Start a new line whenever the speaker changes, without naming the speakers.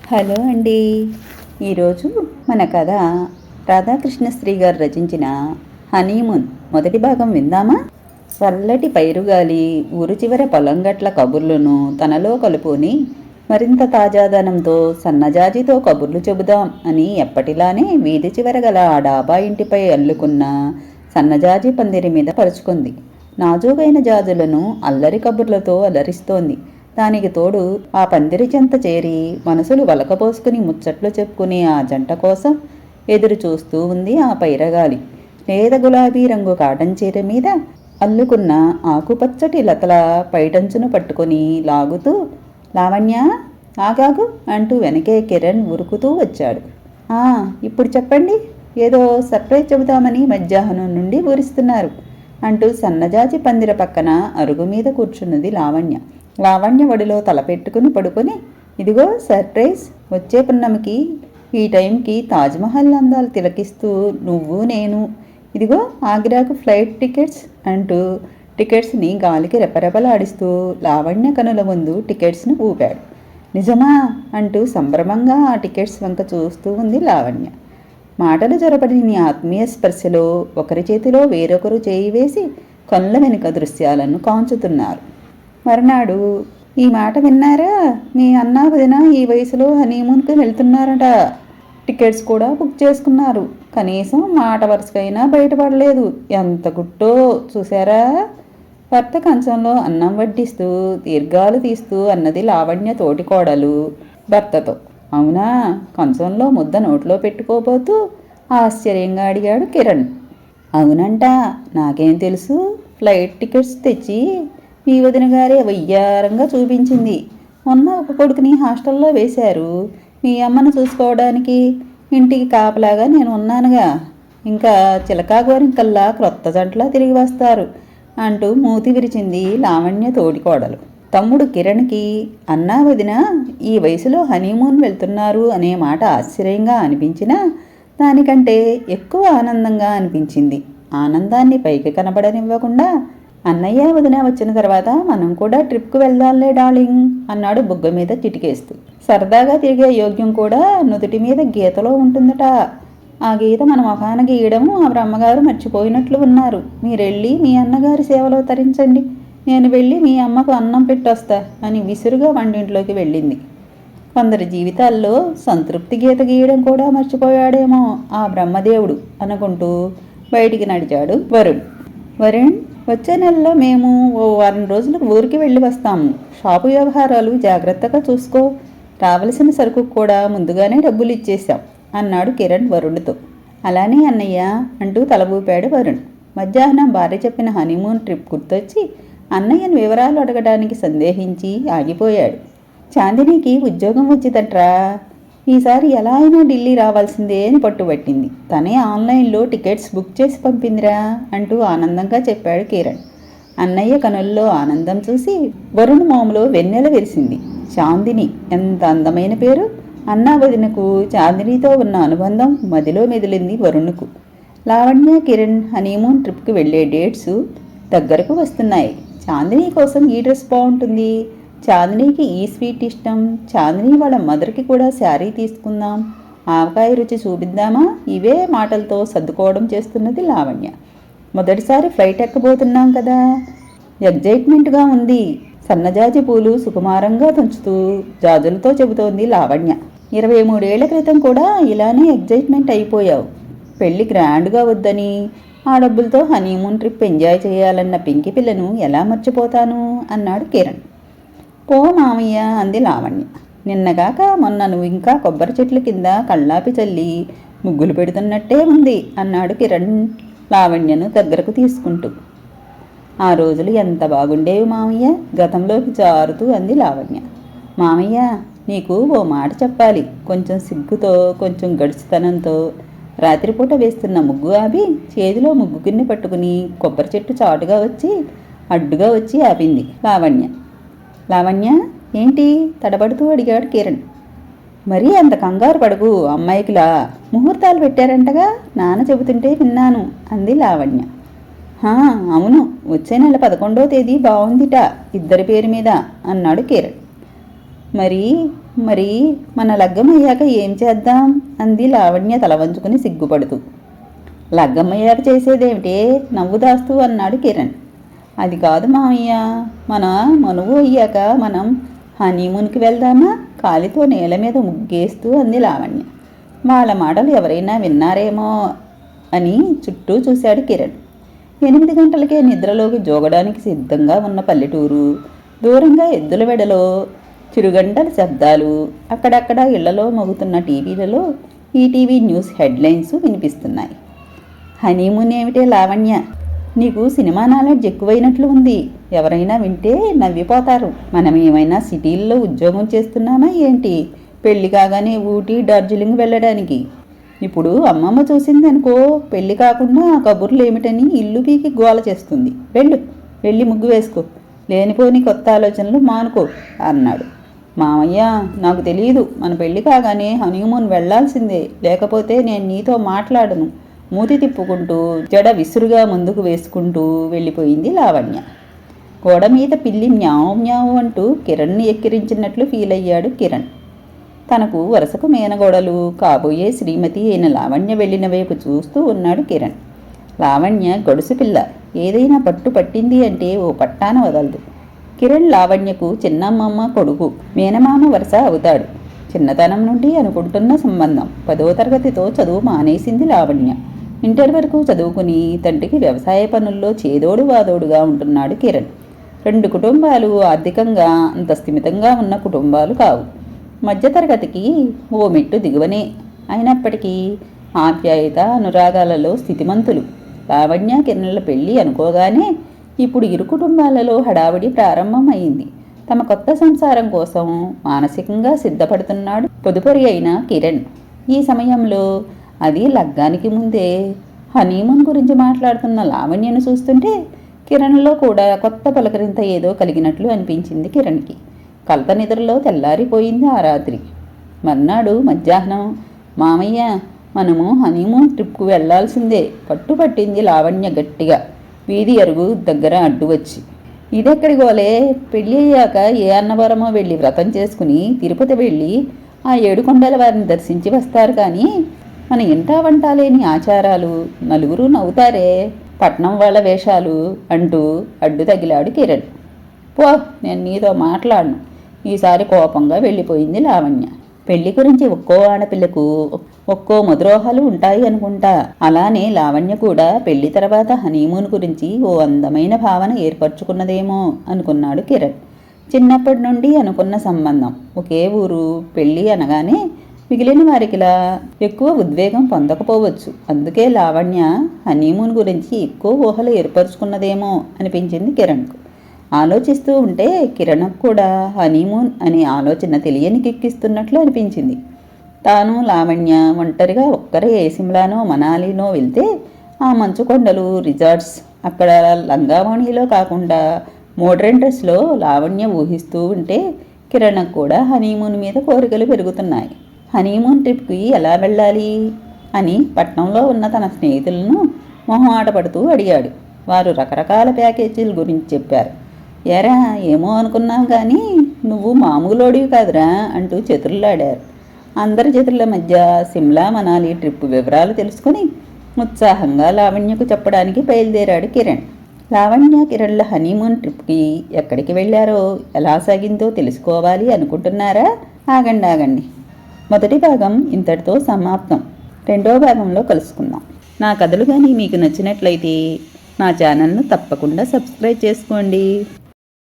Hello అండి. ఈరోజు మన కథ రాధాకృష్ణశ్రీ గారు రచించిన హనీమూన్ మొదటి భాగం విందామా? చల్లటి పైరుగాలి ఊరు చివర పొలం గట్ల కబుర్లను తనలో కలుపుని మరింత తాజాదనంతో సన్నజాజితో కబుర్లు చెబుదాం అని ఎప్పటిలానే వీధి చివర గల ఆ డాబా ఇంటిపై అల్లుకున్న సన్నజాజి పందిరి మీద పరుచుకుంది. నాజూకైన జాజులను అల్లరి కబుర్లతో అలరిస్తోంది. దానికి తోడు ఆ పందిరి చెంత చేరి మనసులు వలకపోసుకుని ముచ్చట్లు చెప్పుకుని ఆ జంట కోసం ఎదురు చూస్తూ ఉంది ఆ పైరగాలి. లేత గులాబీ రంగు కాటన్ చీర మీద అల్లుకున్న ఆకుపచ్చటి లతల పైటంచును పట్టుకొని లాగుతూ, లావణ్య ఆగాగు అంటూ వెనకే కిరణ్ ఉరుకుతూ వచ్చాడు. ఇప్పుడు చెప్పండి, ఏదో సర్ప్రైజ్ చెబుతామని మధ్యాహ్నం నుండి ఊరిస్తున్నారు అంటూ సన్నజాజి పందిర పక్కన అరుగు మీద కూర్చున్నది లావణ్య. లావణ్య ఒడిలో తలపెట్టుకుని పడుకొని, ఇదిగో సర్ప్రైజ్, వచ్చే పున్నమికి ఈ టైంకి తాజ్మహల్ అందాలు తిలకిస్తూ నువ్వు నేను, ఇదిగో ఆగ్రాకు ఫ్లైట్ టికెట్స్ అంటూ టికెట్స్ని గాలికి రెపరెపలాడిస్తూ లావణ్య కనుల ముందు టికెట్స్ను ఊపాడు. నిజమా అంటూ సంభ్రమంగా ఆ టికెట్స్ వంక చూస్తూ ఉంది లావణ్య. మాటలు జొరబడిన ఆత్మీయ స్పర్శలో ఒకరి చేతిలో వేరొకరు చేయి వేసి కళ్ళ వెనుక దృశ్యాలను కాంచుతున్నారు. మర్నాడు, ఈ మాట విన్నారా? మీ అన్నా వదిన ఈ వయసులో హనీమూన్కి వెళ్తున్నారట. టికెట్స్ కూడా బుక్ చేసుకున్నారు. కనీసం మాట వరుసకైనా బయటపడలేదు. ఎంత గుట్టో చూసారా? భర్త కంచంలో అన్నం వడ్డిస్తూ దీర్ఘాలు తీస్తూ అన్నది లావణ్య తోటికోడలు భర్తతో. అవునా? కంచంలో ముద్ద నోట్లో పెట్టుకోబోతూ ఆశ్చర్యంగా అడిగాడు కిరణ్. అవునంట, నాకేం తెలుసు? ఫ్లైట్ టికెట్స్ తెచ్చి మీ వదిన గారే వయ్యారంగా చూపించింది. మొన్న ఒక కొడుకుని హాస్టల్లో వేశారు. మీ అమ్మను చూసుకోవడానికి ఇంటికి కాపలాగా నేను ఉన్నానుగా. ఇంకా చిలకా గోరింకల్లా క్రొత్త జంటలా తిరిగి వస్తారు అంటూ మూతి విరిచింది లావణ్య తోడికోడలు. తమ్ముడు కిరణ్కి అన్నా వదిన ఈ వయసులో హనీమూన్ వెళ్తున్నారు అనే మాట ఆశ్చర్యంగా అనిపించినా దానికంటే ఎక్కువ ఆనందంగా అనిపించింది. ఆనందాన్ని పైకి కనబడనివ్వకుండా, అన్నయ్య వదిన వచ్చిన తర్వాత మనం కూడా ట్రిప్కు వెళ్దాంలే డార్లింగ్ అన్నాడు బుగ్గ మీద చిటికేస్తూ. సరదాగా తిరిగే యోగ్యం కూడా నుదుటి మీద గీతలో ఉంటుందట. ఆ గీత మన ముఖాన గీయడం ఆ బ్రహ్మగారు మర్చిపోయినట్లు ఉన్నారు. మీరెళ్ళి మీ అన్నగారి సేవలో తరించండి, నేను వెళ్ళి మీ అమ్మకు అన్నం పెట్టొస్తా అని విసురుగా వంటింట్లోకి వెళ్ళింది. కొందరి జీవితాల్లో సంతృప్తి గీత గీయడం కూడా మర్చిపోయాడేమో ఆ బ్రహ్మదేవుడు అనుకుంటూ బయటికి నడిచాడు వరుణ్. వరుణ్, వచ్చే నెలలో మేము ఓ వారం రోజులకు ఊరికి వెళ్ళి వస్తాము. షాపు వ్యవహారాలు జాగ్రత్తగా చూసుకో. రావలసిన సరుకు కూడా ముందుగానే డబ్బులు ఇచ్చేశాం అన్నాడు కిరణ్ వరుణ్తో. అలానే అన్నయ్య అంటూ తల ఊపాడు వరుణ్. మధ్యాహ్నం భార్య చెప్పిన హనీమూన్ ట్రిప్ గుర్తొచ్చి అన్నయ్యను వివరాలు అడగడానికి సందేహించి ఆగిపోయాడు. చాందినికి ఉద్యోగం వచ్చిందట్రా. ఈసారి ఎలా అయినా ఢిల్లీ రావాల్సిందే అని పట్టుబట్టింది. తనే ఆన్లైన్లో టికెట్స్ బుక్ చేసి పంపిందిరా అంటూ ఆనందంగా చెప్పాడు కిరణ్. అన్నయ్య కనుల్లో ఆనందం చూసి వరుణ్ మోములో వెన్నెల విరిసింది. చాందిని ఎంత అందమైన పేరు! అన్నా వదినకు చాందినితో ఉన్న అనుబంధం మదిలో మెదిలింది వరుణ్కు. లావణ్య కిరణ్ హనీమూన్ ట్రిప్కి వెళ్ళే డేట్స్ దగ్గరకు వస్తున్నాయి. చాందిని కోసం ఈ డ్రెస్ బాగుంటుంది, చాందినికి ఈ స్వీట్ ఇష్టం, చాందిని వాళ్ళ మదర్కి కూడా శారీ తీసుకుందాం, ఆవకాయ రుచి చూపిద్దామా, ఇవే మాటలతో సర్దుకోవడం చేస్తున్నది లావణ్య. మొదటిసారి ఫ్లైట్ ఎక్కబోతున్నాం కదా, ఎగ్జైట్మెంట్గా ఉంది. సన్నజాజి పూలు సుకుమారంగా తుంచుతూ జాజులతో చెబుతోంది లావణ్య. 23 ఏళ్ల క్రితం కూడా ఇలానే ఎగ్జైట్మెంట్ అయిపోయావు. పెళ్ళి గ్రాండ్గా వద్దని ఆ డబ్బులతో హనీమూన్ ట్రిప్ ఎంజాయ్ చేయాలన్న పింకి పిల్లను ఎలా మర్చిపోతాను అన్నాడు కిరణ్. పో మామయ్య అంది లావణ్య. నిన్నగాక మొన్న నువ్వు ఇంకా కొబ్బరి చెట్ల కింద కళ్ళాపి చల్లి ముగ్గులు పెడుతున్నట్టే ఉంది అన్నాడు కిరణ్ లావణ్యను దగ్గరకు తీసుకుంటూ. ఆ రోజులు ఎంత బాగుండేవి మామయ్య, గతంలోకి జారుతూ అంది లావణ్య. మామయ్య, నీకు ఓ మాట చెప్పాలి. కొంచెం సిగ్గుతో కొంచెం గడిచితనంతో రాత్రిపూట వేస్తున్న ముగ్గు ఆపి చేతిలో ముగ్గు గిన్నె పట్టుకుని కొబ్బరి చెట్టు చాటుగా వచ్చి అడ్డుగా వచ్చి ఆపింది లావణ్య. లావణ్య ఏంటి తడబడుతూ అడిగాడు కిరణ్. మరీ అంత కంగారు పడకు అమ్మాయికిలా, ముహూర్తాలు పెట్టారంటగా నాన్న చెబుతుంటే విన్నాను అంది లావణ్య. అవును, వచ్చే నెల 11వ తేదీ బాగుందిట, ఇద్దరి పేరు మీద అన్నాడు కిరణ్. మరి మరి మన లగ్గం అయ్యాక ఏం చేద్దాం అంది లావణ్య తల వంచుకుని సిగ్గుపడుతూ. లగ్గం అయ్యాక చేసేదేమిటే నవ్వు దాస్తూ అన్నాడు కిరణ్. అది కాదు మామయ్య, మన మనువు అయ్యాక మనం హనీమూన్కి వెళ్దామా కాలితో నేల మీద ముగ్గేస్తూ అంది లావణ్య. వాళ్ళ మాటలు ఎవరైనా విన్నారేమో అని చుట్టూ చూశాడు కిరణ్. 8 గంటలకే నిద్రలోకి జోగడానికి సిద్ధంగా ఉన్న పల్లెటూరు, దూరంగా ఎద్దుల వెడలో చిరుగంటల శబ్దాలు, అక్కడక్కడ ఇళ్లలో మోగుతున్న టీవీలలో ఈటీవీ న్యూస్ హెడ్లైన్స్ వినిపిస్తున్నాయి. హనీమూన్ ఏమిటే లావణ్య, నీకు సినిమా నాలెడ్జ్ ఎక్కువైనట్లు ఉంది. ఎవరైనా వింటే నవ్విపోతారు. మనం ఏమైనా సిటీల్లో ఉద్యోగం చేస్తున్నామా ఏంటి? పెళ్లి కాగానే ఊటీ డార్జిలింగ్ వెళ్ళడానికి. ఇప్పుడు అమ్మమ్మ చూసిందనుకో, పెళ్లి కాకుండా ఆ కబుర్లు ఏమిటని ఇల్లు పీకి గోల చేస్తుంది. వెళ్ళి ముగ్గు వేసుకో, లేనిపోని కొత్త ఆలోచనలు మానుకో అన్నాడు. మామయ్య, నాకు తెలియదు. మన పెళ్లి కాగానే హనీమూన్ వెళ్లాల్సిందే, లేకపోతే నేను నీతో మాట్లాడను. మూతి తిప్పుకుంటూ జడ విసురుగా ముందుకు వేసుకుంటూ వెళ్ళిపోయింది లావణ్య. గోడ మీద పిల్లి మ్యావు మ్యావు అంటూ కిరణ్ని ఎక్కిరించినట్లు ఫీల్ అయ్యాడు కిరణ్. తనకు వరుసకు మేనగోడలు కాబోయే శ్రీమతి అయిన లావణ్య వెళ్ళిన వైపు చూస్తూ ఉన్నాడు కిరణ్. లావణ్య గొడుసు పిల్ల, ఏదైనా పట్టు పట్టింది అంటే ఓ పట్టాన వదలదు. కిరణ్ లావణ్యకు చిన్నమ్మమ్మ కొడుకు, మేనమామ వరుస అవుతాడు. చిన్నతనం నుండి అనుకుంటున్న సంబంధం. 10వ తరగతితో చదువు మానేసింది లావణ్య. ఇంటర్ వరకు చదువుకుని తండ్రికి వ్యవసాయ పనుల్లో చేదోడు వాదోడుగా ఉంటున్నాడు కిరణ్. 2 కుటుంబాలు ఆర్థికంగా అంత స్థిమితంగా ఉన్న కుటుంబాలు కావు. మధ్యతరగతికి ఓ మెట్టు దిగువనే. అయినప్పటికీ ఆప్యాయత అనురాగాలలో స్థితిమంతులు. లావణ్య కిరణ్ల పెళ్ళి అనుకోగానే ఇప్పుడు ఇరు కుటుంబాలలో హడావిడి ప్రారంభమైంది. తమ కొత్త సంసారం కోసం మానసికంగా సిద్ధపడుతున్నాడు పొదుపరి అయిన కిరణ్. ఈ సమయంలో, అది లగ్గానికి ముందే హనీమూన్ గురించి మాట్లాడుతున్న లావణ్యను చూస్తుంటే కిరణ్లో కూడా కొత్త పలకరింత ఏదో కలిగినట్లు అనిపించింది కిరణ్కి. కలత నిద్రలో తెల్లారిపోయింది ఆ రాత్రి. మర్నాడు మధ్యాహ్నం, మామయ్య, మనము హనీమూన్ ట్రిప్కు వెళ్లాల్సిందే పట్టుపట్టింది లావణ్య గట్టిగా, వీధి అరుగు దగ్గర అడ్డు వచ్చి. ఇదెక్కడి గోలే, పెళ్ళి అయ్యాక ఏ అన్నవరమో వెళ్ళి వ్రతం చేసుకుని తిరుపతి వెళ్ళి ఆ 7 కొండల వారిని దర్శించి వస్తారు. కానీ మన ఇంటా వంట లేని ఆచారాలు, నలుగురు నవ్వుతారే, పట్నం వాళ్ళ వేషాలు అంటూ అడ్డు తగిలాడు కిరణ్. పో, నేను నీతో మాట్లాడను. ఈసారి కోపంగా వెళ్ళిపోయింది లావణ్య. పెళ్లి గురించి ఒక్కో ఆడపిల్లకు ఒక్కో మధురోహాలు ఉంటాయి అనుకుంటా. అలానే లావణ్య కూడా పెళ్లి తర్వాత హనీమూన్ గురించి ఓ అందమైన భావన ఏర్పరచుకున్నదేమో అనుకున్నాడు కిరణ్. చిన్నప్పటి నుండి అనుకున్న సంబంధం, ఒకే ఊరు, పెళ్ళి అనగానే మిగిలిన వారికిలా ఎక్కువ ఉద్వేగం పొందకపోవచ్చు. అందుకే లావణ్య హనీమూన్ గురించి ఎక్కువ ఊహలు ఏర్పరచుకున్నదేమో అనిపించింది కిరణ్కు. ఆలోచిస్తూ ఉంటే కిరణ్కు కూడా హనీమూన్ అనే ఆలోచన తెలియని కిక్కిస్తున్నట్లు అనిపించింది. తాను లావణ్య ఒంటరిగా ఒక్కరే ఏ సిమ్లానో మనాలినో వెళ్తే ఆ మంచుకొండలు, రిజార్ట్స్, అక్కడ లంగావణిలో కాకుండా మోడ్రన్ డ్రెస్లో లావణ్య ఊహిస్తూ ఉంటే కిరణ్కు కూడా హనీమూన్ మీద కోరికలు పెరుగుతున్నాయి. హనీమూన్ ట్రిప్కి ఎలా వెళ్ళాలి అని పట్నంలో ఉన్న తన స్నేహితులను మొహమాట పడుతూ అడిగాడు. వారు రకరకాల ప్యాకేజీల గురించి చెప్పారు. ఎరా, ఏమో అనుకున్నాం కానీ నువ్వు మామూలోడివి కాదురా అంటూ చతుర్లాడారు. అందరి చేతుల మధ్య సిమ్లా మనాలి ట్రిప్ వివరాలు తెలుసుకుని ఉత్సాహంగా లావణ్యకు చెప్పడానికి బయలుదేరాడు కిరణ్. లావణ్య కిరణ్ల హనీమూన్ ట్రిప్కి ఎక్కడికి వెళ్ళారో, ఎలా సాగిందో తెలుసుకోవాలి అనుకుంటున్నారా? ఆగండి. మొదటి భాగం ఇంతటితో సమాప్తం. 2వ భాగంలో కలుసుకుందాం. నా కథలు కానీ మీకు నచ్చినట్లయితే నా ఛానల్ను తప్పకుండా సబ్స్క్రైబ్ చేసుకోండి.